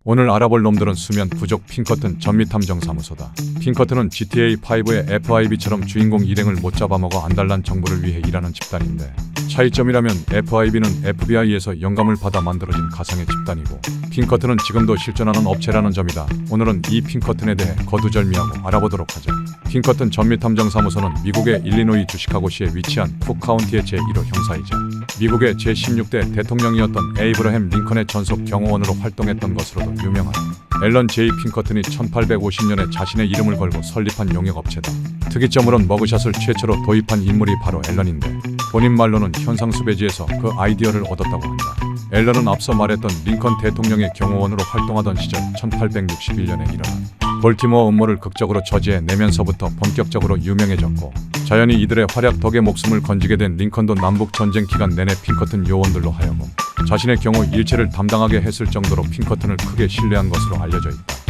오늘 알아볼 놈들은 수면 부족 핑커튼 전미탐정사무소다. 핑커튼은 GTA5의 FIB처럼 주인공 일행을 못 잡아먹어 안달난 정부를 위해 일하는 집단인데, 차이점이라면 FIB는 FBI에서 영감을 받아 만들어진 가상의 집단이고, 핑커튼은 지금도 실존하는 업체라는 점이다. 오늘은 이 핑커튼에 대해 거두절미하고 알아보도록 하자. 핑커튼 전미탐정사무소는 미국의 일리노이 주 시카고시에 위치한 쿡 카운티의 제1호 형사이자 미국의 제16대 대통령이었던 에이브러햄 링컨의 전속 경호원으로 활동했던 것으로도 유명한 앨런 제이 핑커튼이 1850년에 자신의 이름을 걸고 설립한 용역업체다. 특이점으로는 머그샷을 최초로 도입한 인물이 바로 앨런인데, 본인 말로는 현상수배지에서 그 아이디어를 얻었다고 한다. 앨런은 앞서 말했던 링컨 대통령의 경호원으로 활동하던 시절 1861년에 일어난 볼티모어 음모를 극적으로 저지해 내면서부터 본격적으로 유명해졌고, 자연히 이들의 활약 덕에 목숨을 건지게 된 링컨도 남북 전쟁 기간 내내 핑커튼 요원들로 하여금 자신의 경우 일체를 담당하게 했을 정도로 핑커튼을 크게 신뢰한 것으로 알려져 있다.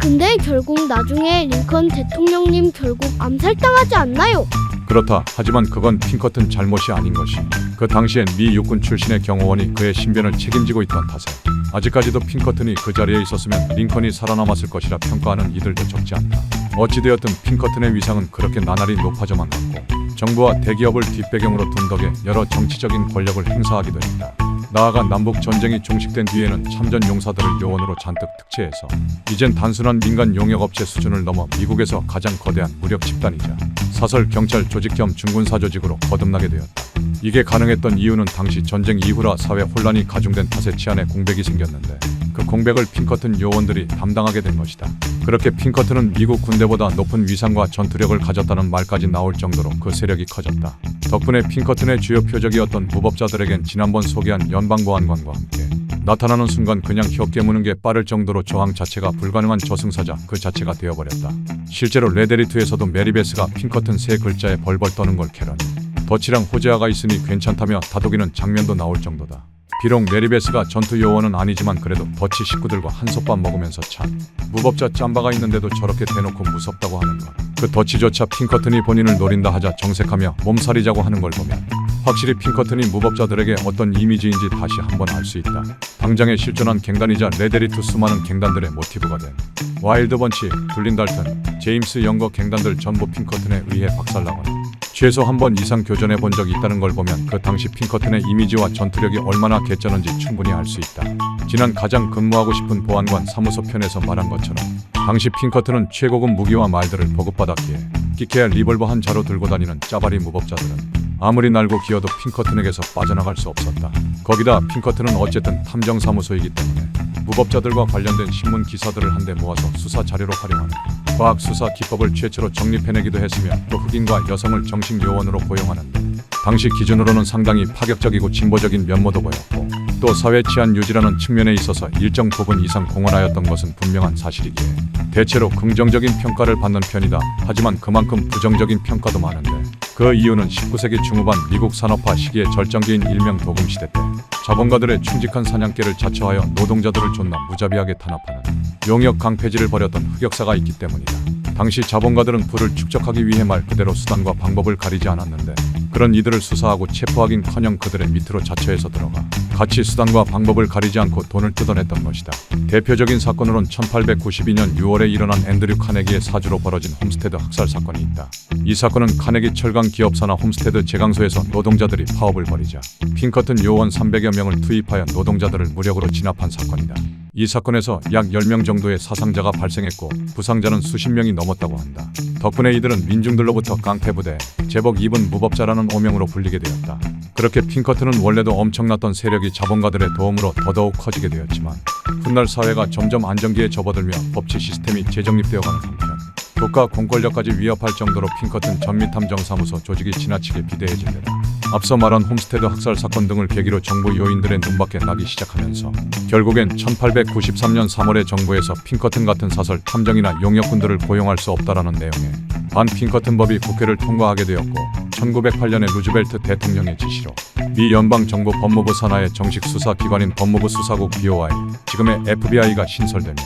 근데 결국 나중에 링컨 대통령님 결국 암살당하지 않나요? 그렇다. 하지만 그건 핑커튼 잘못이 아닌 것이, 그 당시엔 미 육군 출신의 경호원이 그의 신변을 책임지고 있던 탓에 아직까지도 핑커튼이 그 자리에 있었으면 링컨이 살아남았을 것이라 평가하는 이들도 적지 않다. 어찌되었든 핑커튼의 위상은 그렇게 나날이 높아져만 갔고, 정부와 대기업을 뒷배경으로 둔 덕에 여러 정치적인 권력을 행사하기도 했다. 나아가 남북 전쟁이 종식된 뒤에는 참전 용사들을 요원으로 잔뜩 특채해서 이젠 단순한 민간 용역업체 수준을 넘어 미국에서 가장 거대한 무력 집단이자 사설 경찰 조직 겸 중군사 조직으로 거듭나게 되었다. 이게 가능했던 이유는 당시 전쟁 이후라 사회 혼란이 가중된 탓에 치안에 공백이 생겼는데, 그 공백을 핑커튼 요원들이 담당하게 된 것이다. 그렇게 핑커튼은 미국 군대보다 높은 위상과 전투력을 가졌다는 말까지 나올 정도로 그 세력이 커졌다. 덕분에 핑커튼의 주요 표적이었던 무법자들에겐 지난번 소개한 연방보안관과 함께 나타나는 순간 그냥 혀 깨무는 게 빠를 정도로 저항 자체가 불가능한 저승사자 그 자체가 되어버렸다. 실제로 레데리투에서도 메리베스가 핑커튼 세 글자에 벌벌 떠는 걸 캐러니 덫이랑 호재아가 있으니 괜찮다며 다독이는 장면도 나올 정도다. 비록 메리베스가 전투 요원은 아니지만 그래도 덫이 식구들과 한솥밥 먹으면서 참 무법자 짬바가 있는데도 저렇게 대놓고 무섭다고 하는 것, 그 덫이조차 핑커튼이 본인을 노린다 하자 정색하며 몸살이자고 하는 걸 보면 확실히 핑커튼이 무법자들에게 어떤 이미지인지 다시 한번 알 수 있다. 당장에 실존한 갱단이자 레데리투 수많은 갱단들의 모티브가 된 와일드번치, 둘린달튼, 제임스 영거 갱단들 전부 핑커튼에 의해 박살나거나 최소 한 번 이상 교전해 본 적이 있다는 걸 보면 그 당시 핑커튼의 이미지와 전투력이 얼마나 개쩌는지 충분히 알 수 있다. 지난 가장 근무하고 싶은 보안관 사무소 편에서 말한 것처럼 당시 핑커튼은 최고급 무기와 말들을 보급받았기에 끼케야 리볼버 한 자루 들고 다니는 짜바리 무법자들은 아무리 날고 기어도 핑커튼에게서 빠져나갈 수 없었다. 거기다 핑커튼은 어쨌든 탐정사무소이기 때문에 무법자들과 관련된 신문 기사들을 한데 모아서 수사 자료로 활용하는 과학 수사 기법을 최초로 정립해내기도 했으며, 또 흑인과 여성을 정식 요원으로 고용하는데 당시 기준으로는 상당히 파격적이고 진보적인 면모도 보였고, 또 사회 치안 유지라는 측면에 있어서 일정 부분 이상 공헌하였던 것은 분명한 사실이기에 대체로 긍정적인 평가를 받는 편이다. 하지만 그만큼 부정적인 평가도 많은데, 그 이유는 19세기 중후반 미국 산업화 시기의 절정기인 일명 도금시대 때 자본가들의 충직한 사냥개를 자처하여 노동자들을 존나 무자비하게 탄압하는 용역 강폐지를 벌였던 흑역사가 있기 때문이다. 당시 자본가들은 부를 축적하기 위해 말 그대로 수단과 방법을 가리지 않았는데, 그런 이들을 수사하고 체포하긴커녕 그들의 밑으로 자처해서 들어가 같이 수단과 방법을 가리지 않고 돈을 뜯어냈던 것이다. 대표적인 사건으로는 1892년 6월에 일어난 앤드류 카네기의 사주로 벌어진 홈스테드 학살 사건이 있다. 이 사건은 카네기 철강 기업사나 홈스테드 제강소에서 노동자들이 파업을 벌이자 핑커튼 요원 300여 명을 투입하여 노동자들을 무력으로 진압한 사건이다. 이 사건에서 약 10명 정도의 사상자가 발생했고 부상자는 수십 명이 넘었다고 한다. 덕분에 이들은 민중들로부터 깡패부대, 제복 입은 무법자라는 오명으로 불리게 되었다. 그렇게 핑커튼은 원래도 엄청났던 세력이 자본가들의 도움으로 더더욱 커지게 되었지만, 훗날 사회가 점점 안정기에 접어들며 법치 시스템이 재정립되어가는 한편 국가 공권력까지 위협할 정도로 핑커튼 전미탐정사무소 조직이 지나치게 비대해질 때다. 앞서 말한 홈스테드 학살 사건 등을 계기로 정부 요인들의 눈밖에 나기 시작하면서 결국엔 1893년 3월에 정부에서 핑커튼 같은 사설 탐정이나 용역군들을 고용할 수 없다라는 내용의 반핑커튼 법이 국회를 통과하게 되었고, 1908년에 루즈벨트 대통령의 지시로 미 연방정부 법무부 산하의 정식 수사기관인 법무부 수사국 BOI, 지금의 FBI가 신설되며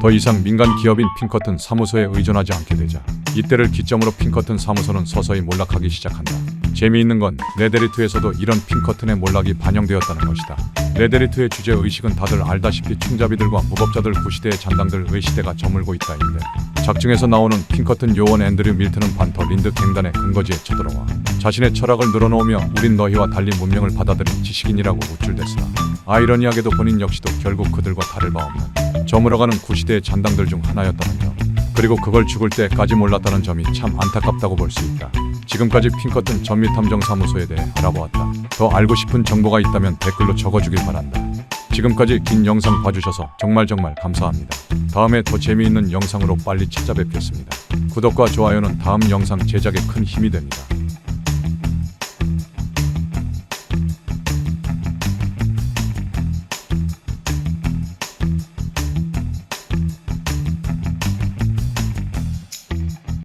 더 이상 민간 기업인 핑커튼 사무소에 의존하지 않게 되자 이때를 기점으로 핑커튼 사무소는 서서히 몰락하기 시작한다. 재미있는 건 레데리투에서도 이런 핑커튼의 몰락이 반영되었다는 것이다. 레데리트의 주제 의식은 다들 알다시피 충잡이들과 무법자들, 구시대의 잔당들, 외시대가 저물고 있다인데, 작중에서 나오는 핑커튼 요원 앤드류 밀튼은 반터 린드 갱단의 근거지에 쳐들어와 자신의 철학을 늘어놓으며 우린 너희와 달리 문명을 받아들인 지식인이라고 우쭐댔으나, 아이러니하게도 본인 역시도 결국 그들과 다를 바 없는 저물어가는 구시대의 잔당들 중 하나였다는 점, 그리고 그걸 죽을 때까지 몰랐다는 점이 참 안타깝다고 볼 수 있다. 지금까지 핑커튼 전미탐정사무소에 대해 알아보았다. 더 알고 싶은 정보가 있다면 댓글로 적어주길 바란다. 지금까지 긴 영상 봐주셔서 정말 감사합니다. 다음에 더 재미있는 영상으로 빨리 찾아뵙겠습니다. 구독과 좋아요는 다음 영상 제작에 큰 힘이 됩니다.